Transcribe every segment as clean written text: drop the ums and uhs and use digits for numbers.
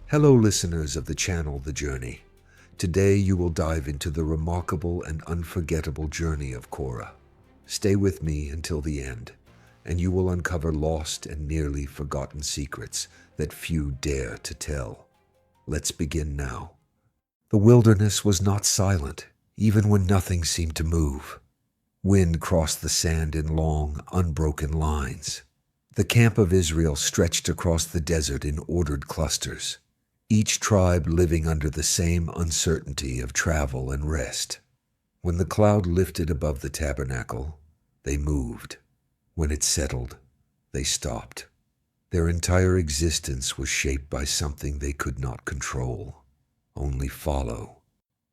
Hello, listeners of the channel The Journey. Today you will dive into the remarkable and unforgettable journey of Korah. Stay with me until the end, and you will uncover lost and nearly forgotten secrets that few dare to tell. Let's begin now. The wilderness was not silent, even when nothing seemed to move. Wind crossed the sand in long, unbroken lines. The camp of Israel stretched across the desert in ordered clusters, each tribe living under the same uncertainty of travel and rest. When the cloud lifted above the tabernacle, they moved. When it settled, they stopped. Their entire existence was shaped by something they could not control, only follow.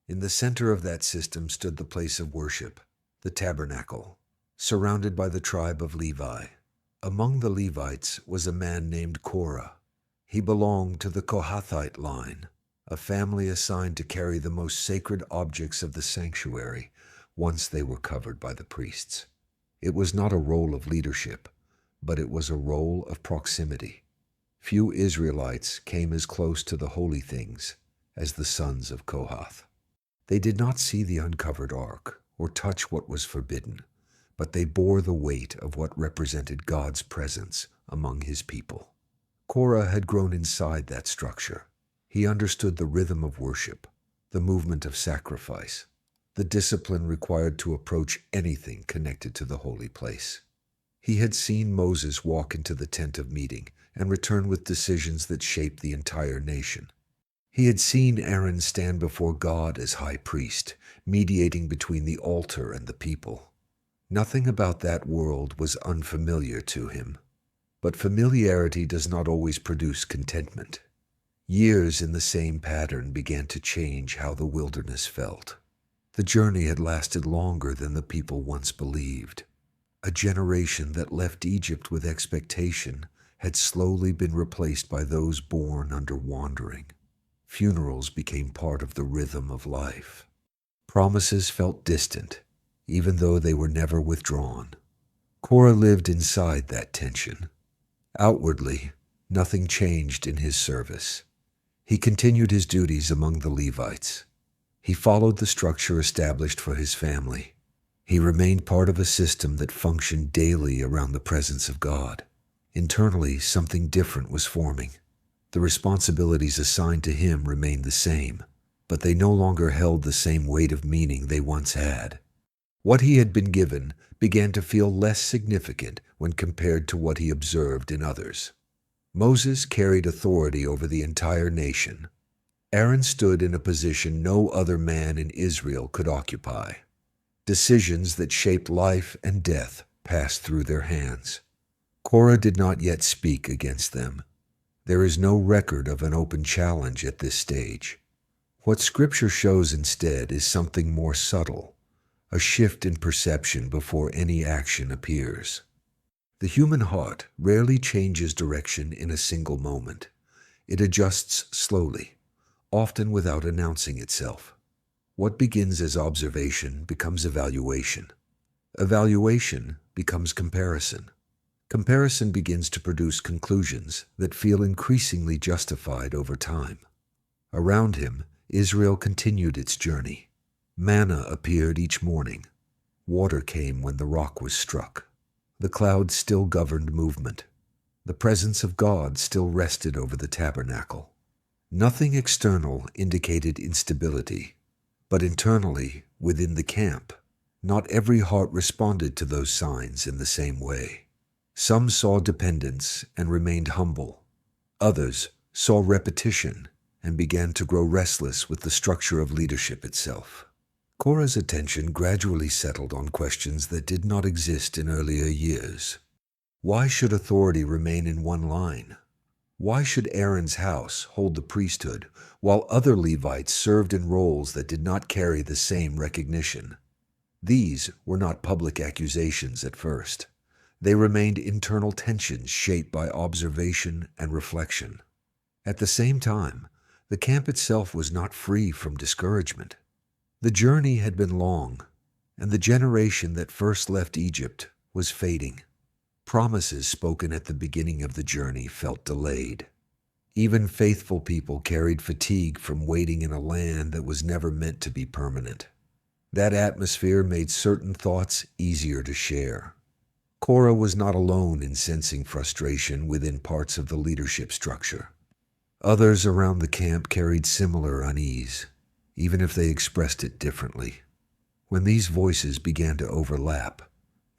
In the center of that system stood the place of worship, the tabernacle, surrounded by the tribe of Levi. Among the Levites was a man named Korah. He belonged to the Kohathite line, a family assigned to carry the most sacred objects of the sanctuary once they were covered by the priests. It was not a role of leadership, but it was a role of proximity. Few Israelites came as close to the holy things as the sons of Kohath. They did not see the uncovered ark or touch what was forbidden, but they bore the weight of what represented God's presence among his people. Korah had grown inside that structure. He understood the rhythm of worship, the movement of sacrifice, the discipline required to approach anything connected to the holy place. He had seen Moses walk into the tent of meeting and return with decisions that shaped the entire nation. He had seen Aaron stand before God as high priest, mediating between the altar and the people. Nothing about that world was unfamiliar to him. But familiarity does not always produce contentment. Years in the same pattern began to change how the wilderness felt. The journey had lasted longer than the people once believed. A generation that left Egypt with expectation had slowly been replaced by those born under wandering. Funerals became part of the rhythm of life. Promises felt distant, even though they were never withdrawn. Korah lived inside that tension. Outwardly, nothing changed in his service. He continued his duties among the Levites. He followed the structure established for his family. He remained part of a system that functioned daily around the presence of God. Internally, something different was forming. The responsibilities assigned to him remained the same, but they no longer held the same weight of meaning they once had. What he had been given began to feel less significant when compared to what he observed in others. Moses carried authority over the entire nation. Aaron stood in a position no other man in Israel could occupy. Decisions that shaped life and death passed through their hands. Korah did not yet speak against them. There is no record of an open challenge at this stage. What Scripture shows instead is something more subtle, a shift in perception before any action appears. The human heart rarely changes direction in a single moment. It adjusts slowly, often without announcing itself. What begins as observation becomes evaluation. Evaluation becomes comparison. Comparison begins to produce conclusions that feel increasingly justified over time. Around him, Israel continued its journey. Manna appeared each morning. Water came when the rock was struck. The cloud still governed movement. The presence of God still rested over the tabernacle. Nothing external indicated instability, but internally, within the camp, not every heart responded to those signs in the same way. Some saw dependence and remained humble. Others saw repetition and began to grow restless with the structure of leadership itself. Korah's attention gradually settled on questions that did not exist in earlier years. Why should authority remain in one line? Why should Aaron's house hold the priesthood, while other Levites served in roles that did not carry the same recognition? These were not public accusations at first. They remained internal tensions shaped by observation and reflection. At the same time, the camp itself was not free from discouragement. The journey had been long, and the generation that first left Egypt was fading. Promises spoken at the beginning of the journey felt delayed. Even faithful people carried fatigue from waiting in a land that was never meant to be permanent. That atmosphere made certain thoughts easier to share. Korah was not alone in sensing frustration within parts of the leadership structure. Others around the camp carried similar unease, even if they expressed it differently. When these voices began to overlap,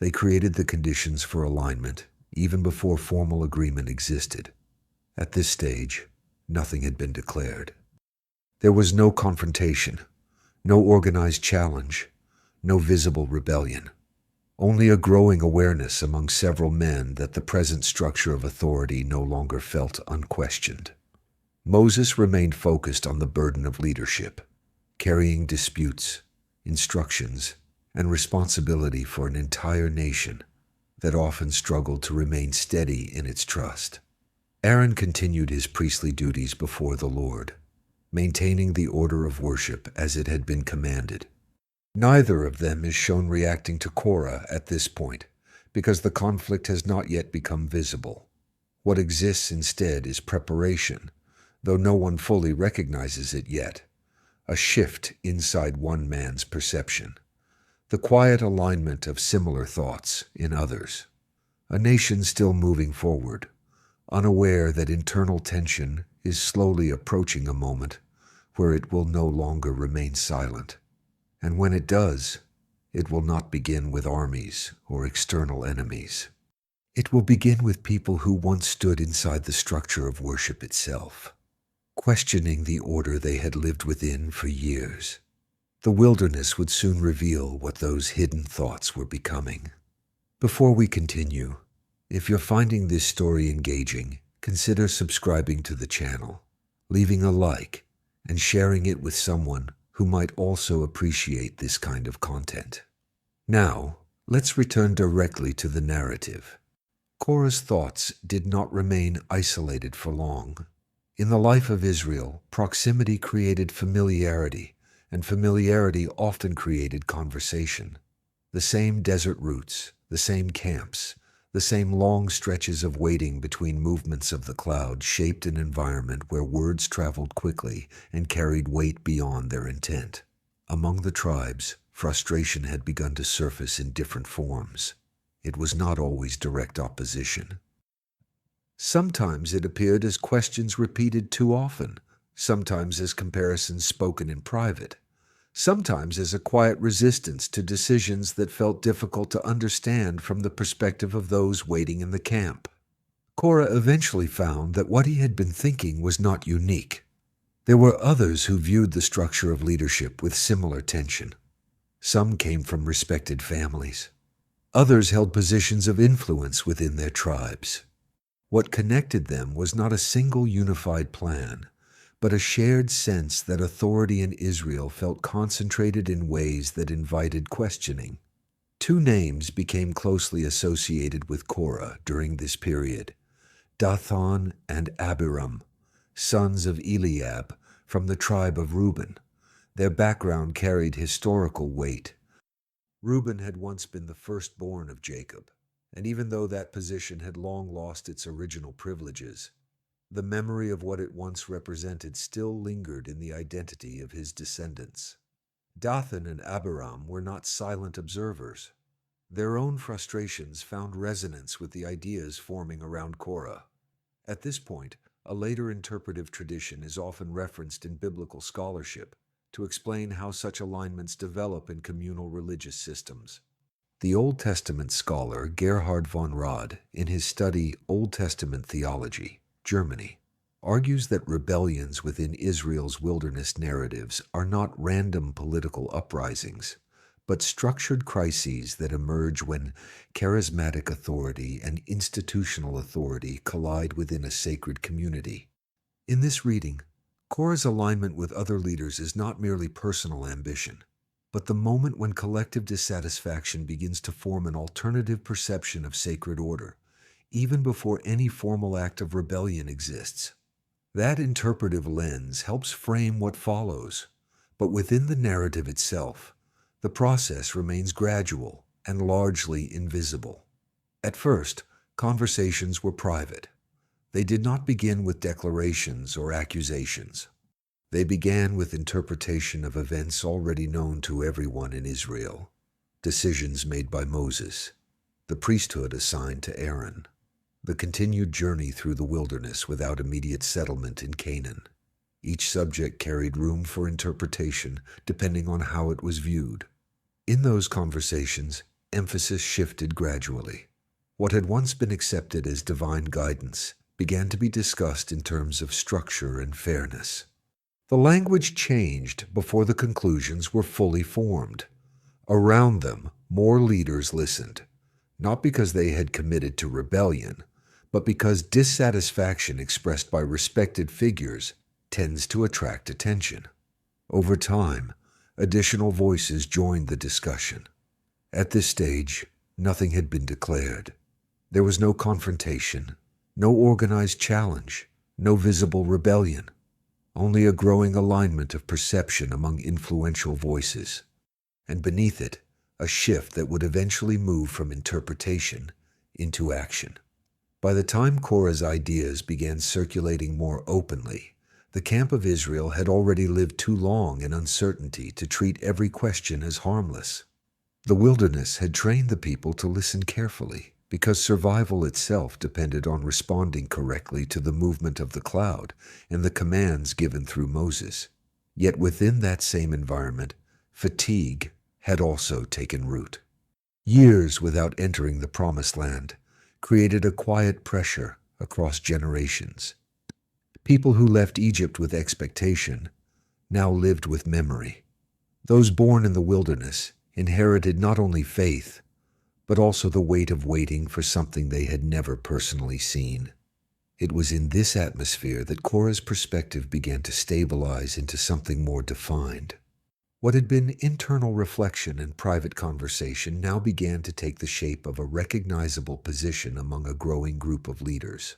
they created the conditions for alignment, even before formal agreement existed. At this stage, nothing had been declared. There was no confrontation, no organized challenge, no visible rebellion. Only a growing awareness among several men that the present structure of authority no longer felt unquestioned. Moses remained focused on the burden of leadership, carrying disputes, instructions, and responsibility for an entire nation that often struggled to remain steady in its trust. Aaron continued his priestly duties before the Lord, maintaining the order of worship as it had been commanded. Neither of them is shown reacting to Korah at this point, because the conflict has not yet become visible. What exists instead is preparation, though no one fully recognizes it yet, a shift inside one man's perception, the quiet alignment of similar thoughts in others, a nation still moving forward, unaware that internal tension is slowly approaching a moment where it will no longer remain silent. And when it does, it will not begin with armies or external enemies. It will begin with people who once stood inside the structure of worship itself, questioning the order they had lived within for years. The wilderness would soon reveal what those hidden thoughts were becoming. Before we continue, if you're finding this story engaging, consider subscribing to the channel, leaving a like, and sharing it with someone who might also appreciate this kind of content. Now, let's return directly to the narrative. Korah's thoughts did not remain isolated for long. In the life of Israel, proximity created familiarity, and familiarity often created conversation. The same desert routes, the same camps, the same long stretches of waiting between movements of the cloud shaped an environment where words traveled quickly and carried weight beyond their intent. Among the tribes, frustration had begun to surface in different forms. It was not always direct opposition. Sometimes it appeared as questions repeated too often, sometimes as comparisons spoken in private, sometimes as a quiet resistance to decisions that felt difficult to understand from the perspective of those waiting in the camp. Korah eventually found that what he had been thinking was not unique. There were others who viewed the structure of leadership with similar tension. Some came from respected families. Others held positions of influence within their tribes. What connected them was not a single unified plan, but a shared sense that authority in Israel felt concentrated in ways that invited questioning. Two names became closely associated with Korah during this period: Dathan and Abiram, sons of Eliab from the tribe of Reuben. Their background carried historical weight. Reuben had once been the firstborn of Jacob, and even though that position had long lost its original privileges, the memory of what it once represented still lingered in the identity of his descendants. Dathan and Abiram were not silent observers. Their own frustrations found resonance with the ideas forming around Korah. At this point, a later interpretive tradition is often referenced in biblical scholarship to explain how such alignments develop in communal religious systems. The Old Testament scholar Gerhard von Rad, in his study Old Testament Theology, Germany, argues that rebellions within Israel's wilderness narratives are not random political uprisings, but structured crises that emerge when charismatic authority and institutional authority collide within a sacred community. In this reading, Korah's alignment with other leaders is not merely personal ambition, but the moment when collective dissatisfaction begins to form an alternative perception of sacred order, even before any formal act of rebellion exists. That interpretive lens helps frame what follows, but within the narrative itself, the process remains gradual and largely invisible. At first, conversations were private. They did not begin with declarations or accusations. They began with interpretation of events already known to everyone in Israel, decisions made by Moses, the priesthood assigned to Aaron, the continued journey through the wilderness without immediate settlement in Canaan. Each subject carried room for interpretation depending on how it was viewed. In those conversations, emphasis shifted gradually. What had once been accepted as divine guidance began to be discussed in terms of structure and fairness. The language changed before the conclusions were fully formed. Around them, more leaders listened, not because they had committed to rebellion, but because dissatisfaction expressed by respected figures tends to attract attention. Over time, additional voices joined the discussion. At this stage, nothing had been declared. There was no confrontation, no organized challenge, no visible rebellion, only a growing alignment of perception among influential voices. And beneath it, a shift that would eventually move from interpretation into action. By the time Korah's ideas began circulating more openly, the camp of Israel had already lived too long in uncertainty to treat every question as harmless. The wilderness had trained the people to listen carefully, because survival itself depended on responding correctly to the movement of the cloud and the commands given through Moses. Yet within that same environment, fatigue had also taken root. Years without entering the Promised Land created a quiet pressure across generations. People who left Egypt with expectation now lived with memory. Those born in the wilderness inherited not only faith, but also the weight of waiting for something they had never personally seen. It was in this atmosphere that Korah's perspective began to stabilize into something more defined. What had been internal reflection and private conversation now began to take the shape of a recognizable position among a growing group of leaders.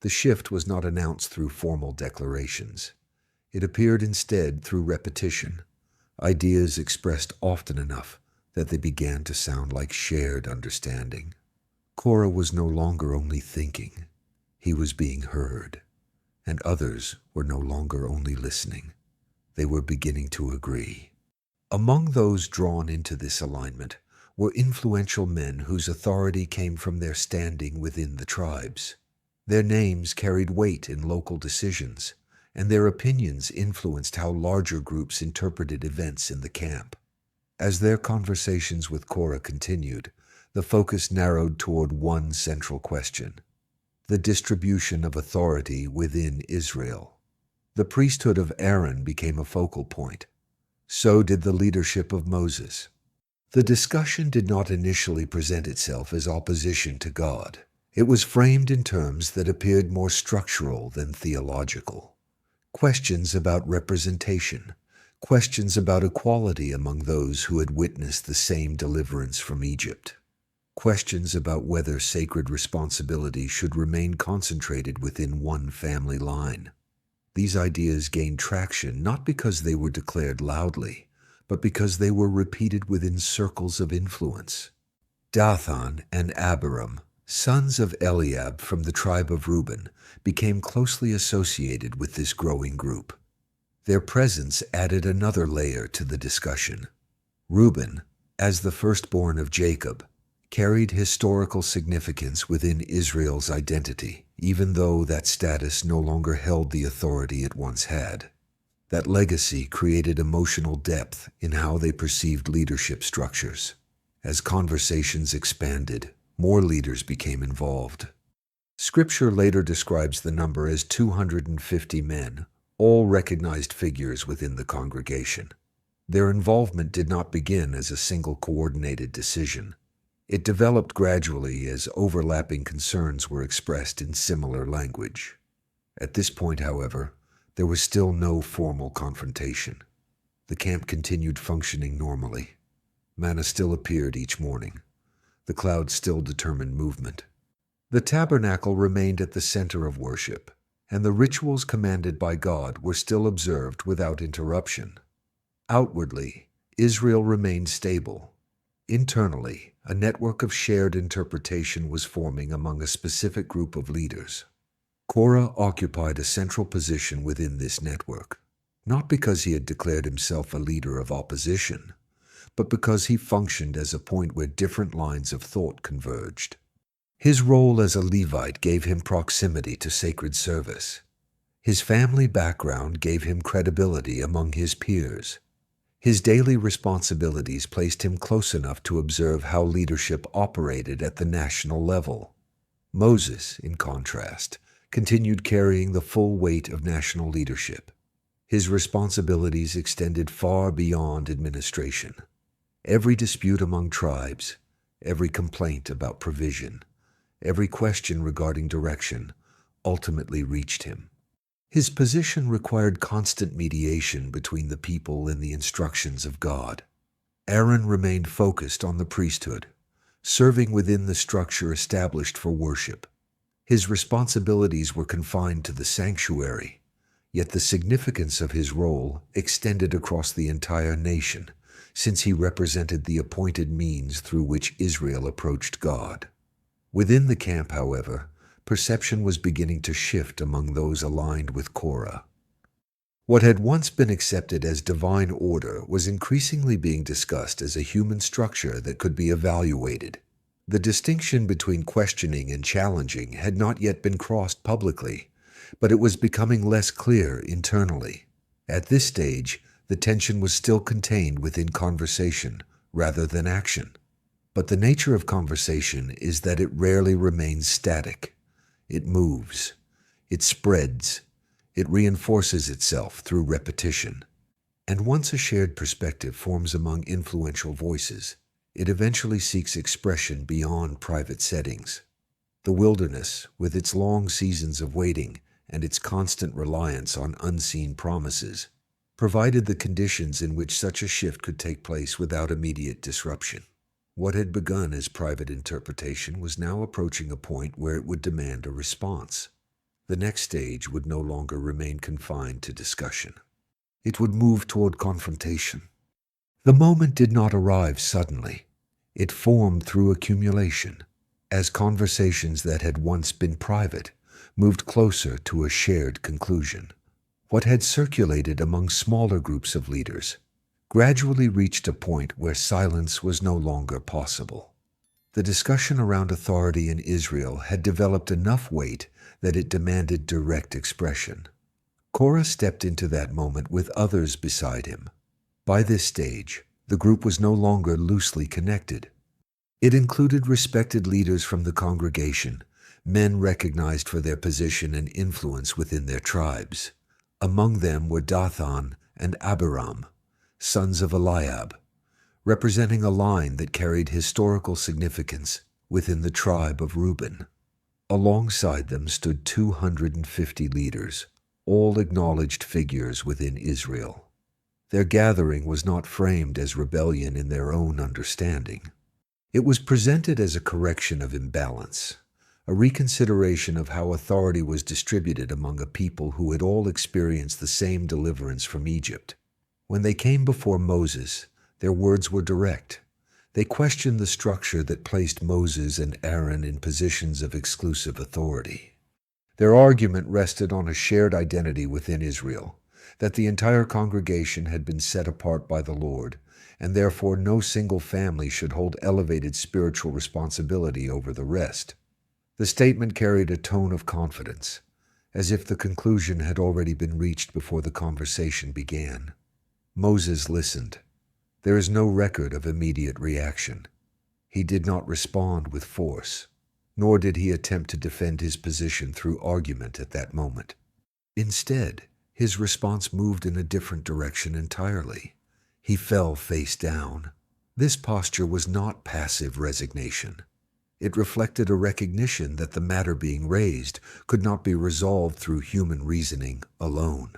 The shift was not announced through formal declarations. It appeared instead through repetition, ideas expressed often enough that they began to sound like shared understanding. Korah was no longer only thinking, he was being heard, and others were no longer only listening. They were beginning to agree. Among those drawn into this alignment were influential men whose authority came from their standing within the tribes. Their names carried weight in local decisions, and their opinions influenced how larger groups interpreted events in the camp. As their conversations with Korah continued, the focus narrowed toward one central question: the distribution of authority within Israel. The priesthood of Aaron became a focal point. So did the leadership of Moses. The discussion did not initially present itself as opposition to God. It was framed in terms that appeared more structural than theological. Questions about representation, questions about equality among those who had witnessed the same deliverance from Egypt, questions about whether sacred responsibility should remain concentrated within one family line. These ideas gained traction not because they were declared loudly, but because they were repeated within circles of influence. Dathan and Abiram, sons of Eliab from the tribe of Reuben, became closely associated with this growing group. Their presence added another layer to the discussion. Reuben, as the firstborn of Jacob, carried historical significance within Israel's identity, even though that status no longer held the authority it once had. That legacy created emotional depth in how they perceived leadership structures. As conversations expanded, more leaders became involved. Scripture later describes the number as 250 men, all recognized figures within the congregation. Their involvement did not begin as a single coordinated decision. It developed gradually as overlapping concerns were expressed in similar language. At this point, however, there was still no formal confrontation. The camp continued functioning normally. Manna still appeared each morning. The cloud still determined movement. The tabernacle remained at the center of worship, and the rituals commanded by God were still observed without interruption. Outwardly, Israel remained stable. Internally, a network of shared interpretation was forming among a specific group of leaders. Korah occupied a central position within this network, not because he had declared himself a leader of opposition, but because he functioned as a point where different lines of thought converged. His role as a Levite gave him proximity to sacred service. His family background gave him credibility among his peers. His daily responsibilities placed him close enough to observe how leadership operated at the national level. Moses, in contrast, continued carrying the full weight of national leadership. His responsibilities extended far beyond administration. Every dispute among tribes, every complaint about provision, every question regarding direction ultimately reached him. His position required constant mediation between the people and the instructions of God. Aaron remained focused on the priesthood, serving within the structure established for worship. His responsibilities were confined to the sanctuary, yet the significance of his role extended across the entire nation, since he represented the appointed means through which Israel approached God. Within the camp, however, perception was beginning to shift among those aligned with Korah. What had once been accepted as divine order was increasingly being discussed as a human structure that could be evaluated. The distinction between questioning and challenging had not yet been crossed publicly, but it was becoming less clear internally. At this stage, the tension was still contained within conversation rather than action. But the nature of conversation is that it rarely remains static. It moves, it spreads, it reinforces itself through repetition. And once a shared perspective forms among influential voices, it eventually seeks expression beyond private settings. The wilderness, with its long seasons of waiting and its constant reliance on unseen promises, provided the conditions in which such a shift could take place without immediate disruption. What had begun as private interpretation was now approaching a point where it would demand a response. The next stage would no longer remain confined to discussion. It would move toward confrontation. The moment did not arrive suddenly. It formed through accumulation, as conversations that had once been private moved closer to a shared conclusion. What had circulated among smaller groups of leaders gradually reached a point where silence was no longer possible. The discussion around authority in Israel had developed enough weight that it demanded direct expression. Korah stepped into that moment with others beside him. By this stage, the group was no longer loosely connected. It included respected leaders from the congregation, men recognized for their position and influence within their tribes. Among them were Dathan and Abiram, sons of Eliab, representing a line that carried historical significance within the tribe of Reuben. Alongside them stood 250 leaders, all acknowledged figures within Israel. Their gathering was not framed as rebellion in their own understanding. It was presented as a correction of imbalance, a reconsideration of how authority was distributed among a people who had all experienced the same deliverance from Egypt. When they came before Moses, their words were direct. They questioned the structure that placed Moses and Aaron in positions of exclusive authority. Their argument rested on a shared identity within Israel, that the entire congregation had been set apart by the Lord, and therefore no single family should hold elevated spiritual responsibility over the rest. The statement carried a tone of confidence, as if the conclusion had already been reached before the conversation began. Moses listened. There is no record of immediate reaction. He did not respond with force, nor did he attempt to defend his position through argument at that moment. Instead, his response moved in a different direction entirely. He fell face down. This posture was not passive resignation. It reflected a recognition that the matter being raised could not be resolved through human reasoning alone.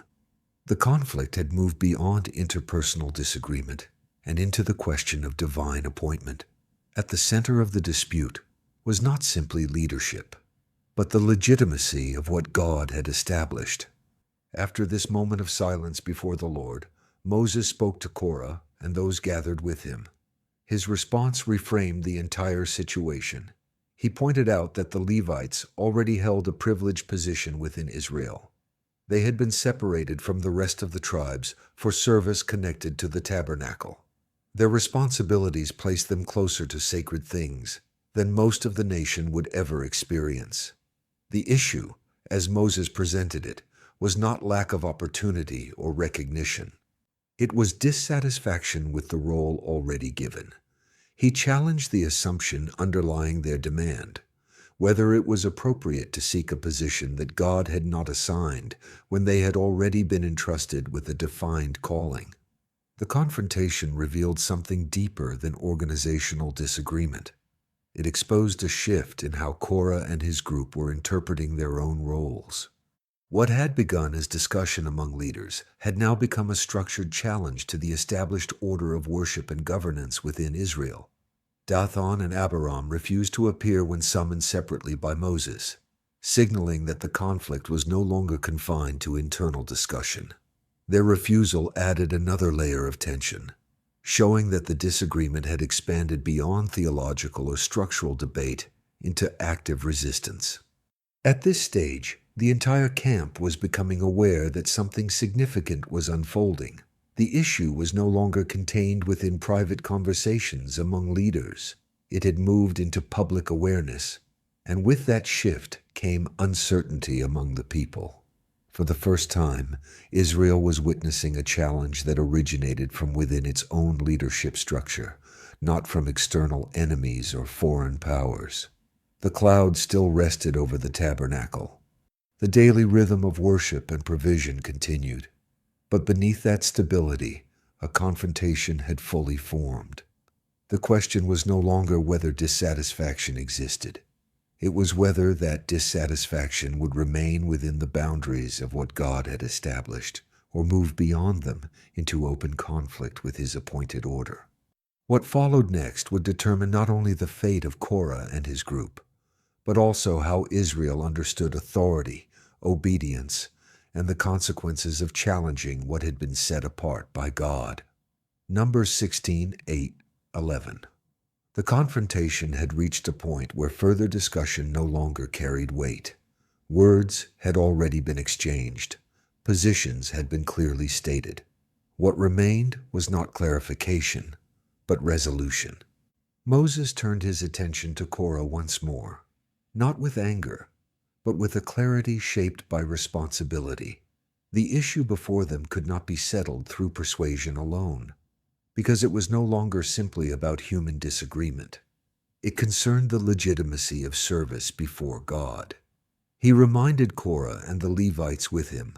The conflict had moved beyond interpersonal disagreement and into the question of divine appointment. At the center of the dispute was not simply leadership, but the legitimacy of what God had established. After this moment of silence before the Lord, Moses spoke to Korah and those gathered with him. His response reframed the entire situation. He pointed out that the Levites already held a privileged position within Israel. They had been separated from the rest of the tribes for service connected to the tabernacle. Their responsibilities placed them closer to sacred things than most of the nation would ever experience. The issue, as Moses presented it, was not lack of opportunity or recognition. It was dissatisfaction with the role already given. He challenged the assumption underlying their demand, whether it was appropriate to seek a position that God had not assigned when they had already been entrusted with a defined calling. The confrontation revealed something deeper than organizational disagreement. It exposed a shift in how Korah and his group were interpreting their own roles. What had begun as discussion among leaders had now become a structured challenge to the established order of worship and governance within Israel. Dathan and Abiram refused to appear when summoned separately by Moses, signaling that the conflict was no longer confined to internal discussion. Their refusal added another layer of tension, showing that the disagreement had expanded beyond theological or structural debate into active resistance. At this stage, the entire camp was becoming aware that something significant was unfolding. The issue was no longer contained within private conversations among leaders. It had moved into public awareness, and with that shift came uncertainty among the people. For the first time, Israel was witnessing a challenge that originated from within its own leadership structure, not from external enemies or foreign powers. The cloud still rested over the tabernacle. The daily rhythm of worship and provision continued. But beneath that stability, a confrontation had fully formed. The question was no longer whether dissatisfaction existed. It was whether that dissatisfaction would remain within the boundaries of what God had established, or move beyond them into open conflict with his appointed order. What followed next would determine not only the fate of Korah and his group, but also how Israel understood authority, obedience, and the consequences of challenging what had been set apart by God. Numbers 16:8-11. The confrontation had reached a point where further discussion no longer carried weight. Words had already been exchanged. Positions had been clearly stated. What remained was not clarification, but resolution. Moses turned his attention to Korah once more, not with anger, but with a clarity shaped by responsibility. The issue before them could not be settled through persuasion alone, because it was no longer simply about human disagreement. It concerned the legitimacy of service before God. He reminded Korah and the Levites with him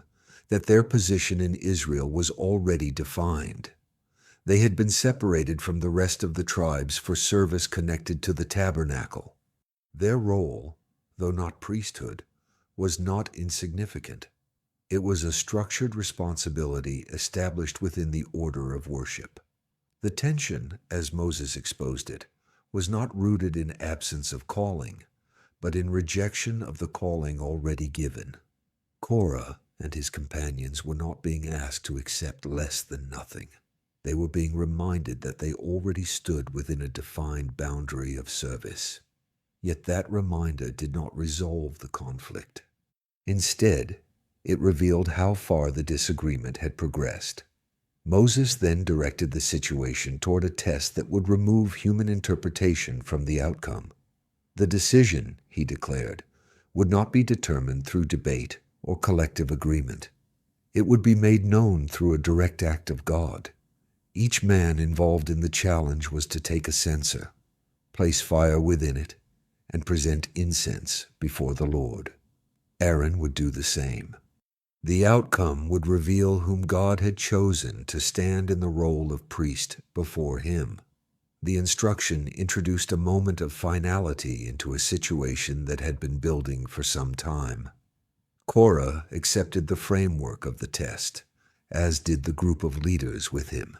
that their position in Israel was already defined. They had been separated from the rest of the tribes for service connected to the tabernacle. Their role, though not priesthood, was not insignificant. It was a structured responsibility established within the order of worship. The tension, as Moses exposed it, was not rooted in absence of calling, but in rejection of the calling already given. Korah and his companions were not being asked to accept less than nothing. They were being reminded that they already stood within a defined boundary of service. Yet that reminder did not resolve the conflict. Instead, it revealed how far the disagreement had progressed. Moses then directed the situation toward a test that would remove human interpretation from the outcome. The decision, he declared, would not be determined through debate or collective agreement. It would be made known through a direct act of God. Each man involved in the challenge was to take a censer, place fire within it, and present incense before the Lord. Aaron would do the same. The outcome would reveal whom God had chosen to stand in the role of priest before him. The instruction introduced a moment of finality into a situation that had been building for some time. Korah accepted the framework of the test, as did the group of leaders with him.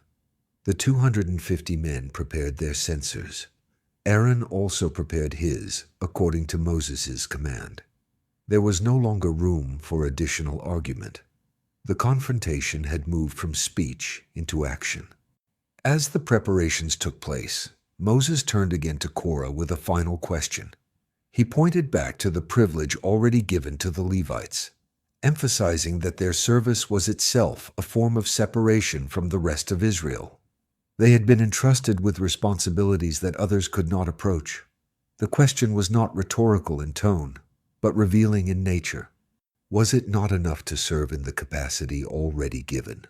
The 250 men prepared their censers. Aaron also prepared his, according to Moses' command. There was no longer room for additional argument. The confrontation had moved from speech into action. As the preparations took place, Moses turned again to Korah with a final question. He pointed back to the privilege already given to the Levites, emphasizing that their service was itself a form of separation from the rest of Israel. They had been entrusted with responsibilities that others could not approach. The question was not rhetorical in tone, but revealing in nature. Was it not enough to serve in the capacity already given?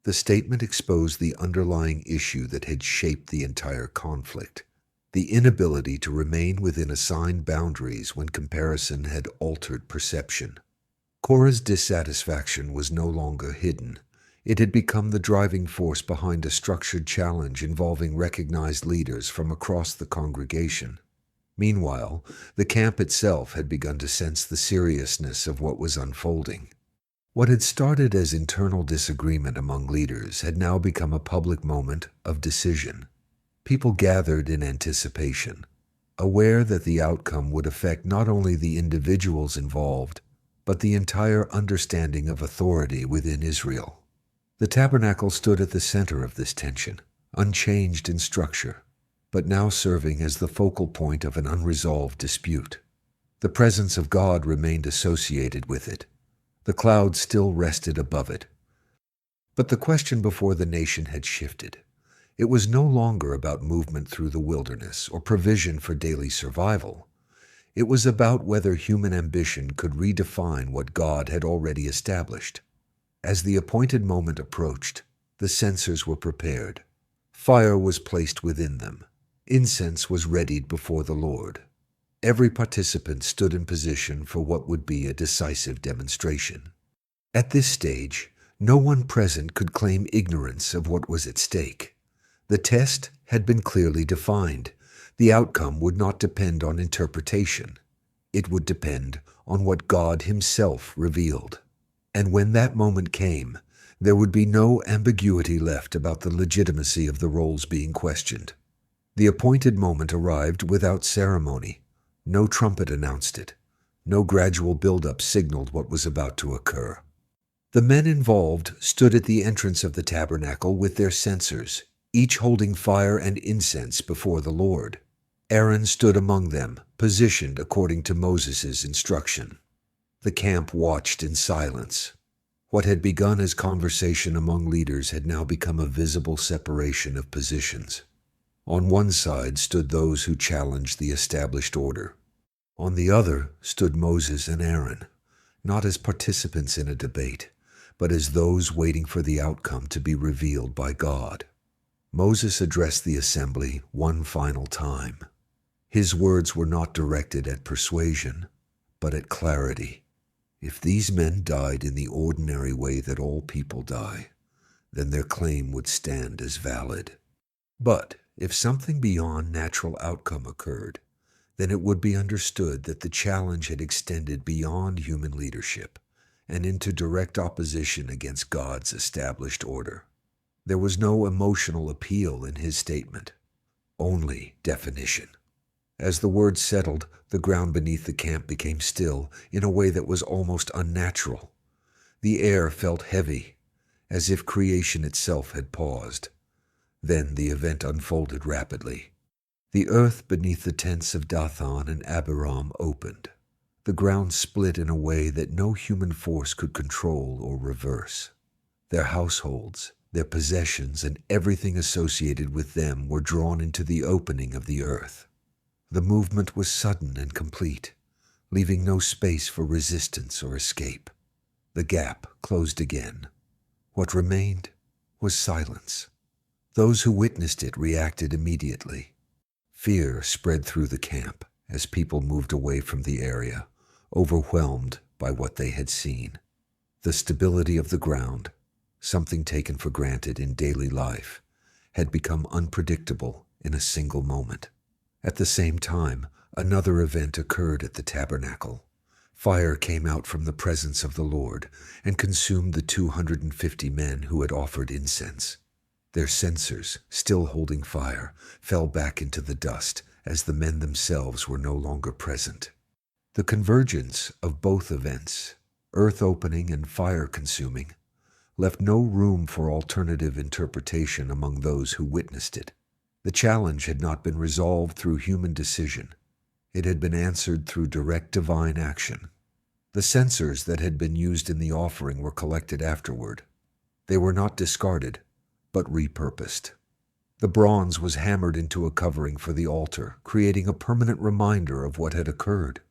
The statement exposed the underlying issue that had shaped the entire conflict, the inability to remain within assigned boundaries when comparison had altered perception. Korah's dissatisfaction was no longer hidden. It had become the driving force behind a structured challenge involving recognized leaders from across the congregation. Meanwhile, the camp itself had begun to sense the seriousness of what was unfolding. What had started as internal disagreement among leaders had now become a public moment of decision. People gathered in anticipation, aware that the outcome would affect not only the individuals involved, but the entire understanding of authority within Israel. The tabernacle stood at the center of this tension, unchanged in structure, but now serving as the focal point of an unresolved dispute. The presence of God remained associated with it. The cloud still rested above it. But the question before the nation had shifted. It was no longer about movement through the wilderness or provision for daily survival. It was about whether human ambition could redefine what God had already established. As the appointed moment approached, the censers were prepared. Fire was placed within them. Incense was readied before the Lord. Every participant stood in position for what would be a decisive demonstration. At this stage, no one present could claim ignorance of what was at stake. The test had been clearly defined. The outcome would not depend on interpretation. It would depend on what God Himself revealed. And when that moment came, there would be no ambiguity left about the legitimacy of the roles being questioned. The appointed moment arrived without ceremony. No trumpet announced it. No gradual build-up signaled what was about to occur. The men involved stood at the entrance of the tabernacle with their censers, each holding fire and incense before the Lord. Aaron stood among them, positioned according to Moses' instruction. The camp watched in silence. What had begun as conversation among leaders had now become a visible separation of positions. On one side stood those who challenged the established order. On the other stood Moses and Aaron, not as participants in a debate, but as those waiting for the outcome to be revealed by God. Moses addressed the assembly one final time. His words were not directed at persuasion, but at clarity. If these men died in the ordinary way that all people die, then their claim would stand as valid. But if something beyond natural outcome occurred, then it would be understood that the challenge had extended beyond human leadership and into direct opposition against God's established order. There was no emotional appeal in his statement, only definition. As the words settled, the ground beneath the camp became still in a way that was almost unnatural. The air felt heavy, as if creation itself had paused. Then the event unfolded rapidly. The earth beneath the tents of Dathan and Abiram opened. The ground split in a way that no human force could control or reverse. Their households, their possessions, and everything associated with them were drawn into the opening of the earth. The movement was sudden and complete, leaving no space for resistance or escape. The gap closed again. What remained was silence. Those who witnessed it reacted immediately. Fear spread through the camp as people moved away from the area, overwhelmed by what they had seen. The stability of the ground, something taken for granted in daily life, had become unpredictable in a single moment. At the same time, another event occurred at the tabernacle. Fire came out from the presence of the Lord and consumed the 250 men who had offered incense. Their censers, still holding fire, fell back into the dust as the men themselves were no longer present. The convergence of both events, earth opening and fire consuming, left no room for alternative interpretation among those who witnessed it. The challenge had not been resolved through human decision. It had been answered through direct divine action. The censers that had been used in the offering were collected afterward. They were not discarded, but repurposed. The bronze was hammered into a covering for the altar, creating a permanent reminder of what had occurred.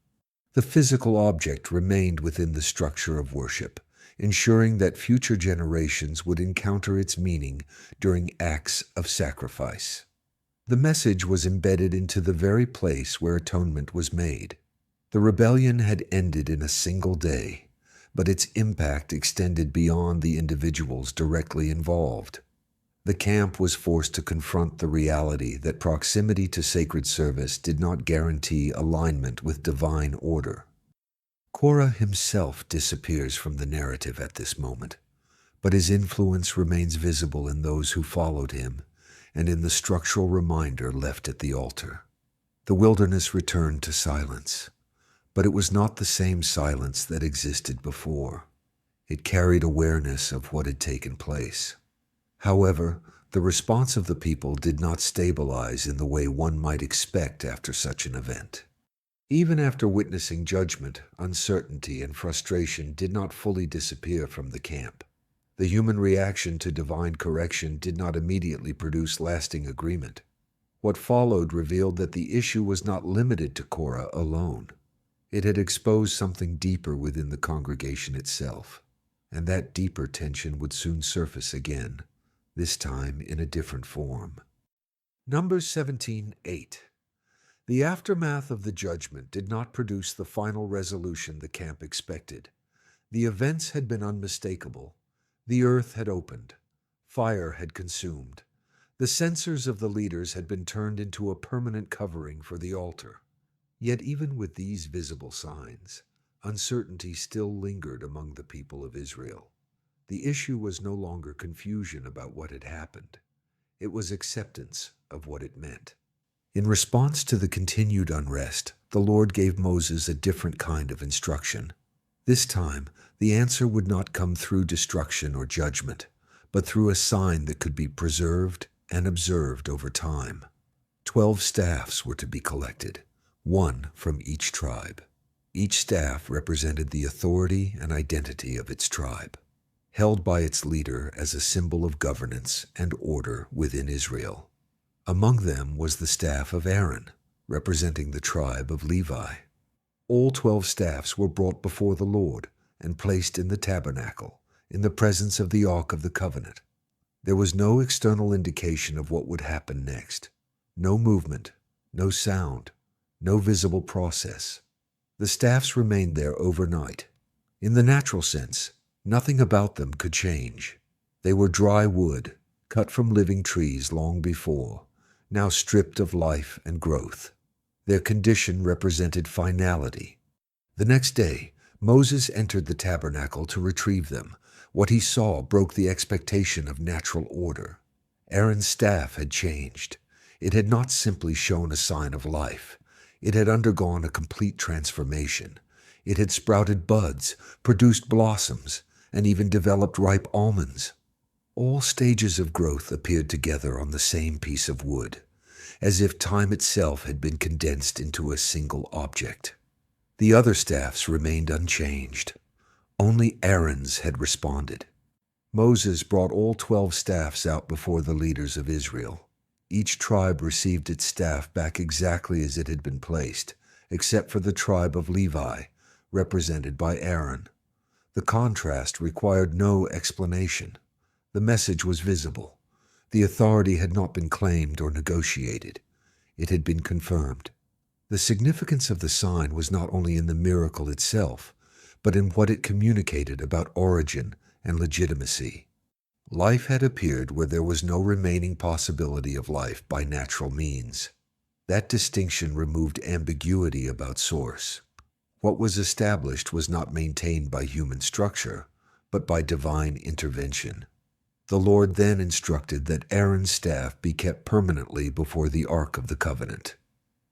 The physical object remained within the structure of worship, ensuring that future generations would encounter its meaning during acts of sacrifice. The message was embedded into the very place where atonement was made. The rebellion had ended in a single day, but its impact extended beyond the individuals directly involved. The camp was forced to confront the reality that proximity to sacred service did not guarantee alignment with divine order. Korah himself disappears from the narrative at this moment, but his influence remains visible in those who followed him and in the structural reminder left at the altar. The wilderness returned to silence, but it was not the same silence that existed before. It carried awareness of what had taken place. However, the response of the people did not stabilize in the way one might expect after such an event. Even after witnessing judgment, uncertainty and frustration did not fully disappear from the camp. The human reaction to divine correction did not immediately produce lasting agreement. What followed revealed that the issue was not limited to Korah alone. It had exposed something deeper within the congregation itself, and that deeper tension would soon surface again, this time in a different form. Numbers 17:8. The aftermath of the judgment did not produce the final resolution the camp expected. The events had been unmistakable. The earth had opened. Fire had consumed. The censers of the leaders had been turned into a permanent covering for the altar. Yet even with these visible signs, uncertainty still lingered among the people of Israel. The issue was no longer confusion about what had happened. It was acceptance of what it meant. In response to the continued unrest, the Lord gave Moses a different kind of instruction. This time, the answer would not come through destruction or judgment, but through a sign that could be preserved and observed over time. 12 staffs were to be collected, one from each tribe. Each staff represented the authority and identity of its tribe, held by its leader as a symbol of governance and order within Israel. Among them was the staff of Aaron, representing the tribe of Levi. All 12 staffs were brought before the Lord and placed in the tabernacle, in the presence of the Ark of the Covenant. There was no external indication of what would happen next. No movement, no sound, no visible process. The staffs remained there overnight. In the natural sense, nothing about them could change. They were dry wood, cut from living trees long before, now stripped of life and growth. Their condition represented finality. The next day, Moses entered the tabernacle to retrieve them. What he saw broke the expectation of natural order. Aaron's staff had changed. It had not simply shown a sign of life. It had undergone a complete transformation. It had sprouted buds, produced blossoms, and even developed ripe almonds. All stages of growth appeared together on the same piece of wood, as if time itself had been condensed into a single object. The other staffs remained unchanged. Only Aaron's had responded. Moses brought all 12 staffs out before the leaders of Israel. Each tribe received its staff back exactly as it had been placed, except for the tribe of Levi, represented by Aaron. The contrast required no explanation. The message was visible. The authority had not been claimed or negotiated. It had been confirmed. The significance of the sign was not only in the miracle itself, but in what it communicated about origin and legitimacy. Life had appeared where there was no remaining possibility of life by natural means. That distinction removed ambiguity about source. What was established was not maintained by human structure, but by divine intervention. The Lord then instructed that Aaron's staff be kept permanently before the Ark of the Covenant.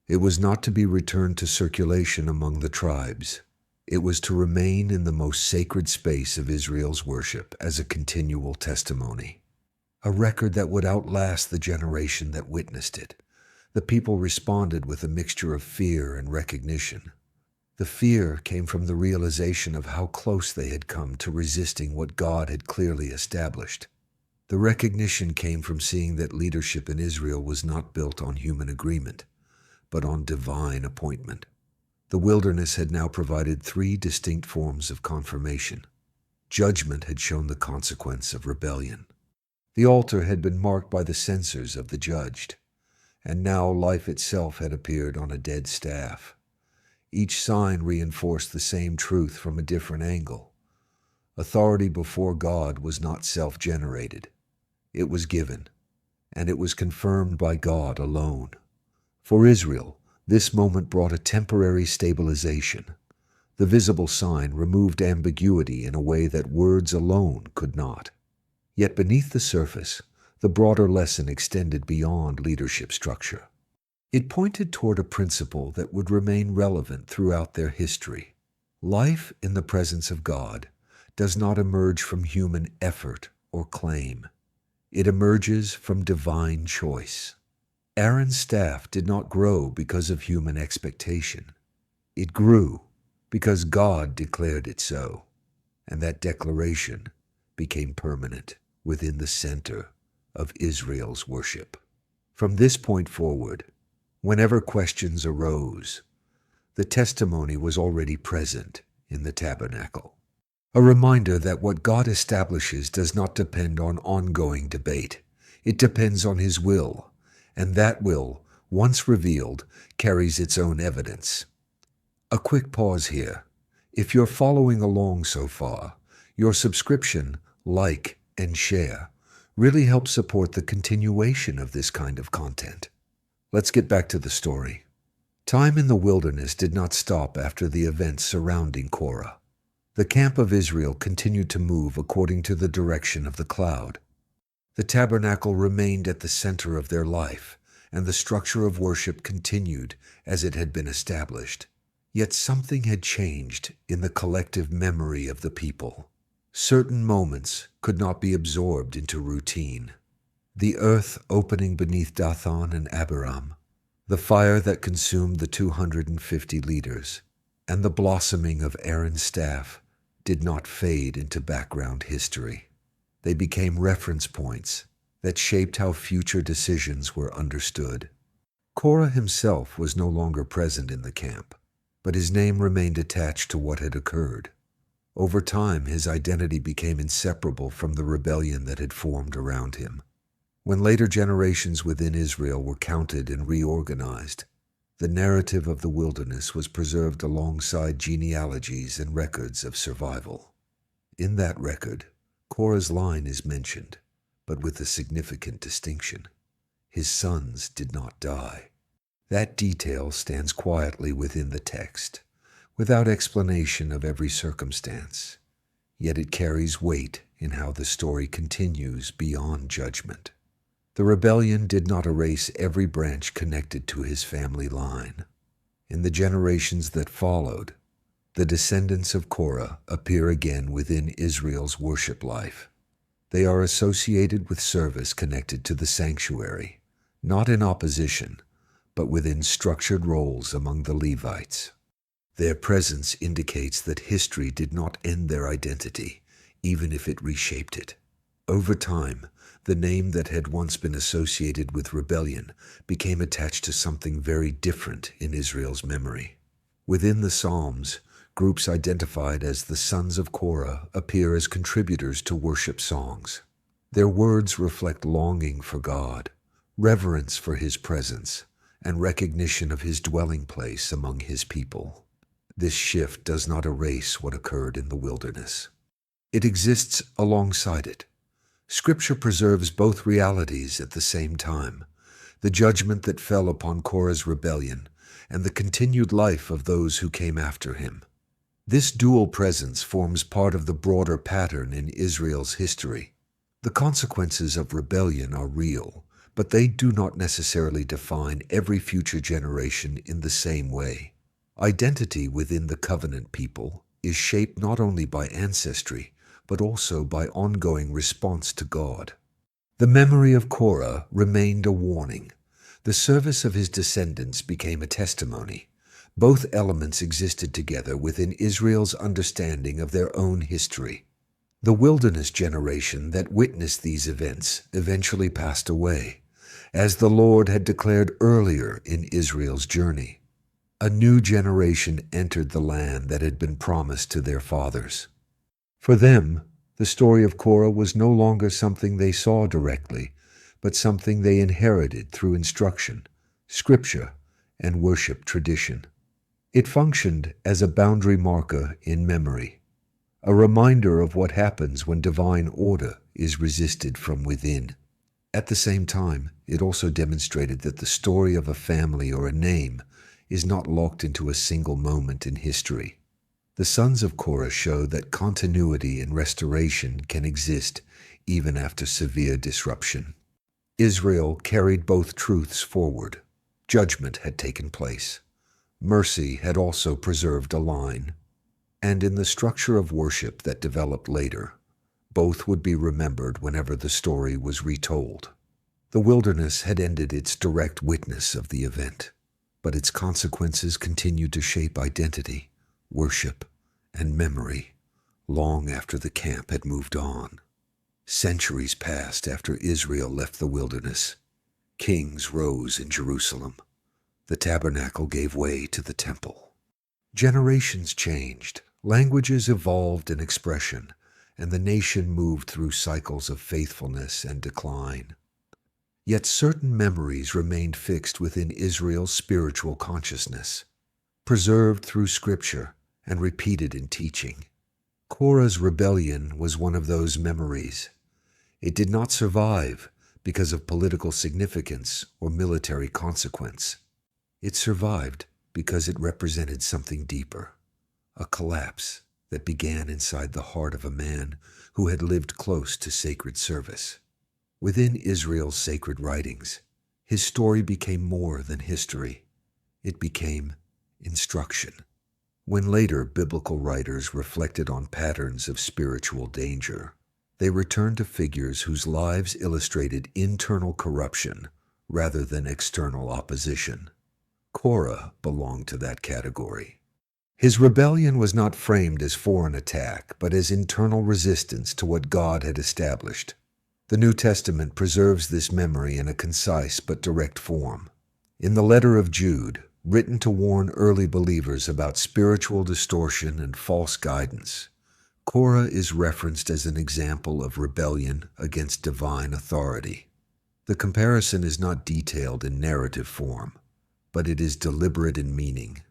It was not to be returned to circulation among the tribes. It was to remain in the most sacred space of Israel's worship as a continual testimony, a record that would outlast the generation that witnessed it. The people responded with a mixture of fear and recognition. The fear came from the realization of how close they had come to resisting what God had clearly established. The recognition came from seeing that leadership in Israel was not built on human agreement, but on divine appointment. The wilderness had now provided three distinct forms of confirmation. Judgment had shown the consequence of rebellion. The altar had been marked by the censers of the judged, and now life itself had appeared on a dead staff. Each sign reinforced the same truth from a different angle. Authority before God was not self-generated. It was given, and it was confirmed by God alone. For Israel, this moment brought a temporary stabilization. The visible sign removed ambiguity in a way that words alone could not. Yet beneath the surface, the broader lesson extended beyond leadership structure. It pointed toward a principle that would remain relevant throughout their history. Life in the presence of God does not emerge from human effort or claim. It emerges from divine choice. Aaron's staff did not grow because of human expectation. It grew because God declared it so, and that declaration became permanent within the center of Israel's worship. From this point forward, whenever questions arose, the testimony was already present in the tabernacle. A reminder that what God establishes does not depend on ongoing debate. It depends on His will, and that will, once revealed, carries its own evidence. A quick pause here. If you're following along so far, your subscription, like, and share really helps support the continuation of this kind of content. Let's get back to the story. Time in the wilderness did not stop after the events surrounding Korah. The camp of Israel continued to move according to the direction of the cloud. The tabernacle remained at the center of their life, and the structure of worship continued as it had been established. Yet something had changed in the collective memory of the people. Certain moments could not be absorbed into routine. The earth opening beneath Dathan and Abiram, the fire that consumed the 250 leaders, and the blossoming of Aaron's staff did not fade into background history. They became reference points that shaped how future decisions were understood. Korah himself was no longer present in the camp, but his name remained attached to what had occurred. Over time, his identity became inseparable from the rebellion that had formed around him. When later generations within Israel were counted and reorganized, the narrative of the wilderness was preserved alongside genealogies and records of survival. In that record, Korah's line is mentioned, but with a significant distinction. His sons did not die. That detail stands quietly within the text, without explanation of every circumstance, yet it carries weight in how the story continues beyond judgment. The rebellion did not erase every branch connected to his family line. In the generations that followed, the descendants of Korah appear again within Israel's worship life. They are associated with service connected to the sanctuary, not in opposition, but within structured roles among the Levites. Their presence indicates that history did not end their identity, even if it reshaped it. Over time, the name that had once been associated with rebellion became attached to something very different in Israel's memory. Within the Psalms, groups identified as the sons of Korah appear as contributors to worship songs. Their words reflect longing for God, reverence for His presence, and recognition of His dwelling place among His people. This shift does not erase what occurred in the wilderness. It exists alongside it. Scripture preserves both realities at the same time, the judgment that fell upon Korah's rebellion and the continued life of those who came after him. This dual presence forms part of the broader pattern in Israel's history. The consequences of rebellion are real, but they do not necessarily define every future generation in the same way. Identity within the covenant people is shaped not only by ancestry, but also by ongoing response to God. The memory of Korah remained a warning. The service of his descendants became a testimony. Both elements existed together within Israel's understanding of their own history. The wilderness generation that witnessed these events eventually passed away, as the Lord had declared earlier in Israel's journey. A new generation entered the land that had been promised to their fathers. For them, the story of Korah was no longer something they saw directly, but something they inherited through instruction, scripture, and worship tradition. It functioned as a boundary marker in memory, a reminder of what happens when divine order is resisted from within. At the same time, it also demonstrated that the story of a family or a name is not locked into a single moment in history. The sons of Korah show that continuity and restoration can exist even after severe disruption. Israel carried both truths forward. Judgment had taken place. Mercy had also preserved a line. And in the structure of worship that developed later, both would be remembered whenever the story was retold. The wilderness had ended its direct witness of the event, but its consequences continued to shape identity, worship, and memory long after the camp had moved on. Centuries passed after Israel left the wilderness. Kings rose in Jerusalem. The tabernacle gave way to the temple. Generations changed, languages evolved in expression, and the nation moved through cycles of faithfulness and decline. Yet certain memories remained fixed within Israel's spiritual consciousness, preserved through scripture and repeated in teaching. Korah's rebellion was one of those memories. It did not survive because of political significance or military consequence. It survived because it represented something deeper, a collapse that began inside the heart of a man who had lived close to sacred service. Within Israel's sacred writings, his story became more than history. It became instruction. When later biblical writers reflected on patterns of spiritual danger, they returned to figures whose lives illustrated internal corruption rather than external opposition. Korah belonged to that category. His rebellion was not framed as foreign attack, but as internal resistance to what God had established. The New Testament preserves this memory in a concise but direct form. In the letter of Jude, written to warn early believers about spiritual distortion and false guidance, Korah is referenced as an example of rebellion against divine authority. The comparison is not detailed in narrative form, but it is deliberate in meaning.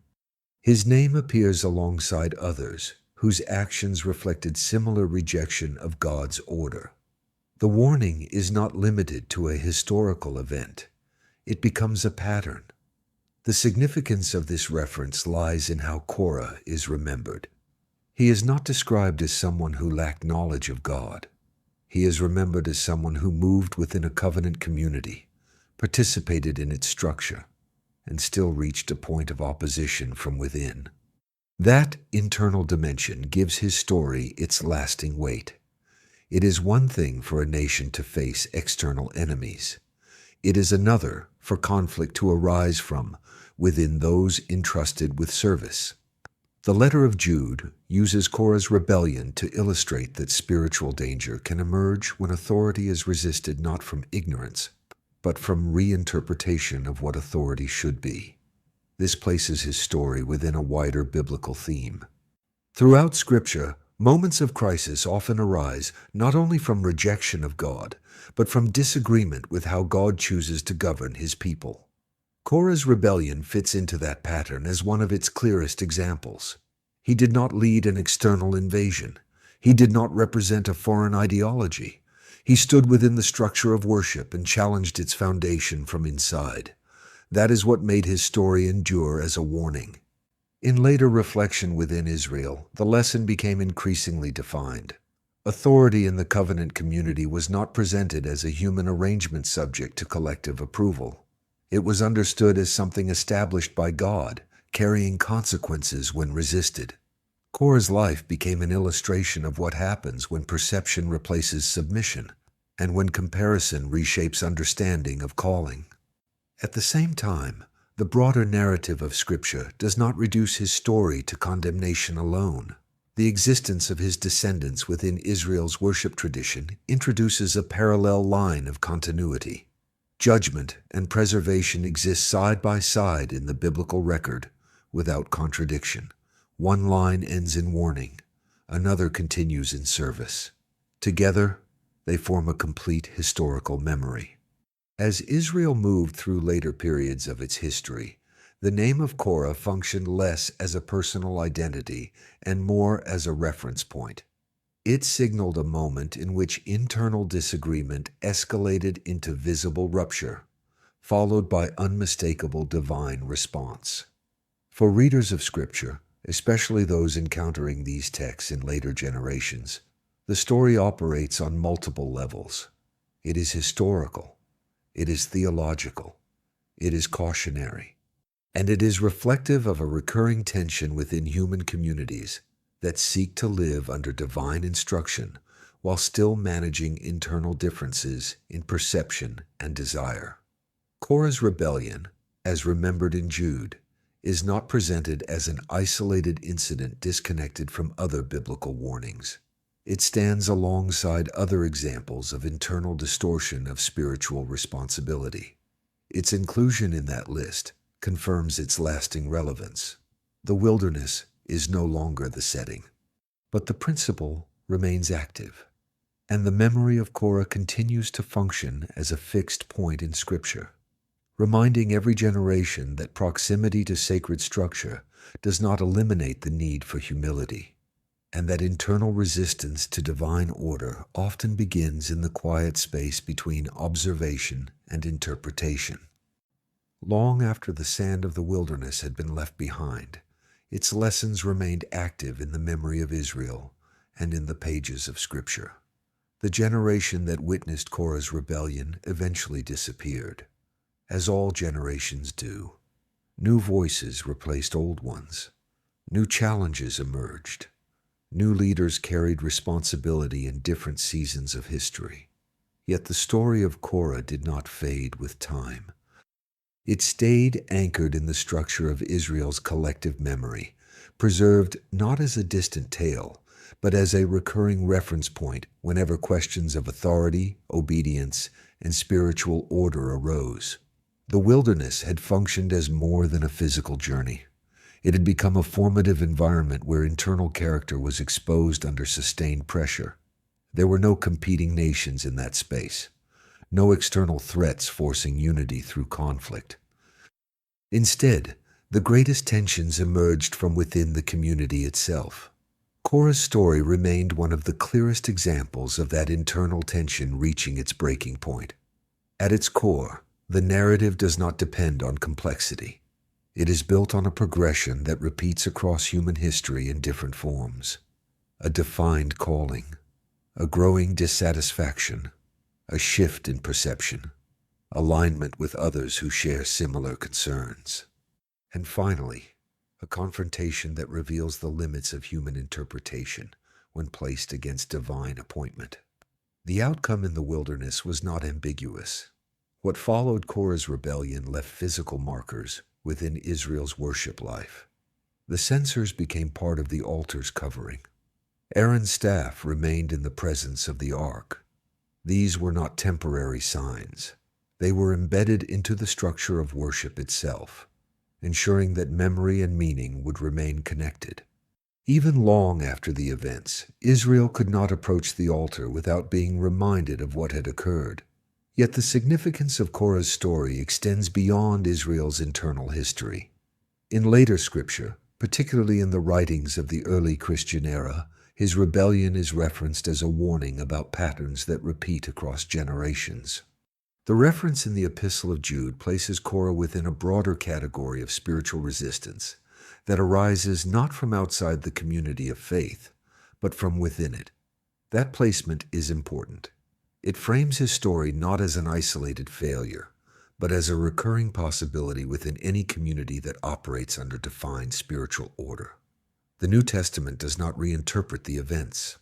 His name appears alongside others whose actions reflected similar rejection of God's order. The warning is not limited to a historical event. It becomes a pattern. The significance of this reference lies in how Korah is remembered. He is not described as someone who lacked knowledge of God. He is remembered as someone who moved within a covenant community, participated in its structure, and still reached a point of opposition from within. That internal dimension gives his story its lasting weight. It is one thing for a nation to face external enemies. It is another for conflict to arise from within those entrusted with service. The letter of Jude uses Korah's rebellion to illustrate that spiritual danger can emerge when authority is resisted not from ignorance, but from reinterpretation of what authority should be. This places his story within a wider biblical theme. Throughout Scripture, moments of crisis often arise not only from rejection of God, but from disagreement with how God chooses to govern his people. Korah's rebellion fits into that pattern as one of its clearest examples. He did not lead an external invasion. He did not represent a foreign ideology. He stood within the structure of worship and challenged its foundation from inside. That is what made his story endure as a warning. In later reflection within Israel, the lesson became increasingly defined. Authority in the covenant community was not presented as a human arrangement subject to collective approval. It was understood as something established by God, carrying consequences when resisted. Korah's life became an illustration of what happens when perception replaces submission, and when comparison reshapes understanding of calling. At the same time, the broader narrative of Scripture does not reduce his story to condemnation alone. The existence of his descendants within Israel's worship tradition introduces a parallel line of continuity. Judgment and preservation exist side by side in the biblical record, without contradiction. One line ends in warning, another continues in service. Together, they form a complete historical memory. As Israel moved through later periods of its history, the name of Korah functioned less as a personal identity and more as a reference point. It signaled a moment in which internal disagreement escalated into visible rupture, followed by unmistakable divine response. For readers of Scripture, especially those encountering these texts in later generations, the story operates on multiple levels. It is historical, it is theological, it is cautionary, and it is reflective of a recurring tension within human communities that seek to live under divine instruction while still managing internal differences in perception and desire. Korah's rebellion, as remembered in Jude, is not presented as an isolated incident disconnected from other biblical warnings. It stands alongside other examples of internal distortion of spiritual responsibility. Its inclusion in that list confirms its lasting relevance. The wilderness is no longer the setting, but the principle remains active, and the memory of Korah continues to function as a fixed point in Scripture, reminding every generation that proximity to sacred structure does not eliminate the need for humility, and that internal resistance to divine order often begins in the quiet space between observation and interpretation. Long after the sand of the wilderness had been left behind, its lessons remained active in the memory of Israel and in the pages of Scripture. The generation that witnessed Korah's rebellion eventually disappeared, as all generations do. New voices replaced old ones. New challenges emerged. New leaders carried responsibility in different seasons of history. Yet the story of Korah did not fade with time. It stayed anchored in the structure of Israel's collective memory, preserved not as a distant tale, but as a recurring reference point whenever questions of authority, obedience, and spiritual order arose. The wilderness had functioned as more than a physical journey. It had become a formative environment where internal character was exposed under sustained pressure. There were no competing nations in that space, no external threats forcing unity through conflict. Instead, the greatest tensions emerged from within the community itself. Korah's story remained one of the clearest examples of that internal tension reaching its breaking point. At its core, the narrative does not depend on complexity. It is built on a progression that repeats across human history in different forms. A defined calling, a growing dissatisfaction, a shift in perception, alignment with others who share similar concerns, and finally, a confrontation that reveals the limits of human interpretation when placed against divine appointment. The outcome in the wilderness was not ambiguous. What followed Korah's rebellion left physical markers within Israel's worship life. The censers became part of the altar's covering. Aaron's staff remained in the presence of the ark. These were not temporary signs. They were embedded into the structure of worship itself, ensuring that memory and meaning would remain connected. Even long after the events, Israel could not approach the altar without being reminded of what had occurred. Yet the significance of Korah's story extends beyond Israel's internal history. In later scripture, particularly in the writings of the early Christian era, his rebellion is referenced as a warning about patterns that repeat across generations. The reference in the Epistle of Jude places Korah within a broader category of spiritual resistance that arises not from outside the community of faith, but from within it. That placement is important. It frames his story not as an isolated failure, but as a recurring possibility within any community that operates under defined spiritual order. The New Testament does not reinterpret the events.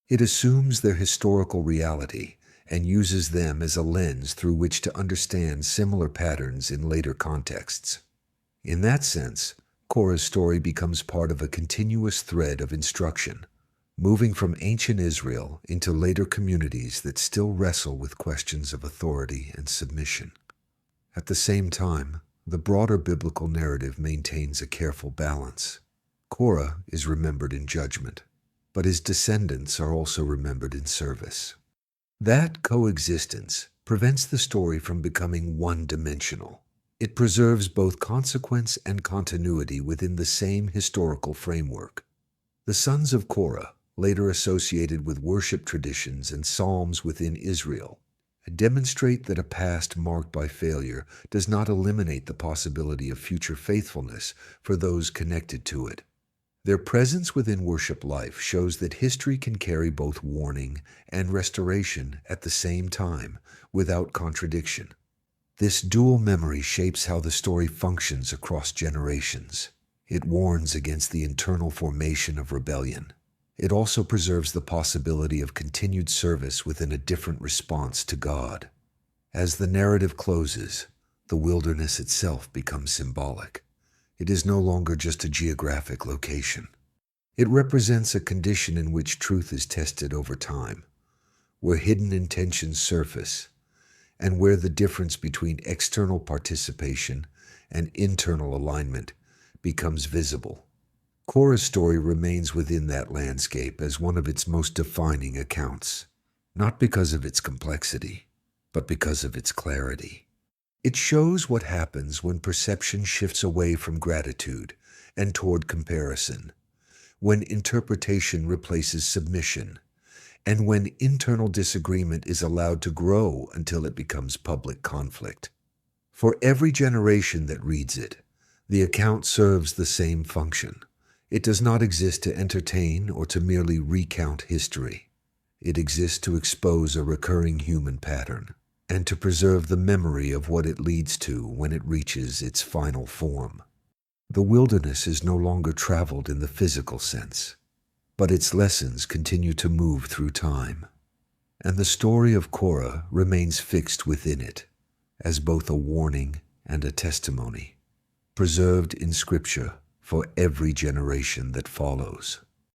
It assumes their historical reality and uses them as a lens through which to understand similar patterns in later contexts. In that sense, Korah's story becomes part of a continuous thread of instruction, moving from ancient Israel into later communities that still wrestle with questions of authority and submission. At the same time, the broader biblical narrative maintains a careful balance. Korah is remembered in judgment, but his descendants are also remembered in service. That coexistence prevents the story from becoming one-dimensional. It preserves both consequence and continuity within the same historical framework. The sons of Korah, later associated with worship traditions and psalms within Israel, demonstrate that a past marked by failure does not eliminate the possibility of future faithfulness for those connected to it. Their presence within worship life shows that history can carry both warning and restoration at the same time, without contradiction. This dual memory shapes how the story functions across generations. It warns against the internal formation of rebellion. It also preserves the possibility of continued service within a different response to God. As the narrative closes, the wilderness itself becomes symbolic. It is no longer just a geographic location. It represents a condition in which truth is tested over time, where hidden intentions surface, and where the difference between external participation and internal alignment becomes visible. Korah's story remains within that landscape as one of its most defining accounts, not because of its complexity, but because of its clarity. It shows what happens when perception shifts away from gratitude and toward comparison, when interpretation replaces submission, and when internal disagreement is allowed to grow until it becomes public conflict. For every generation that reads it, the account serves the same function. It does not exist to entertain or to merely recount history. It exists to expose a recurring human pattern, and to preserve the memory of what it leads to when it reaches its final form. The wilderness is no longer traveled in the physical sense, but its lessons continue to move through time, and the story of Korah remains fixed within it, as both a warning and a testimony, preserved in Scripture for every generation that follows.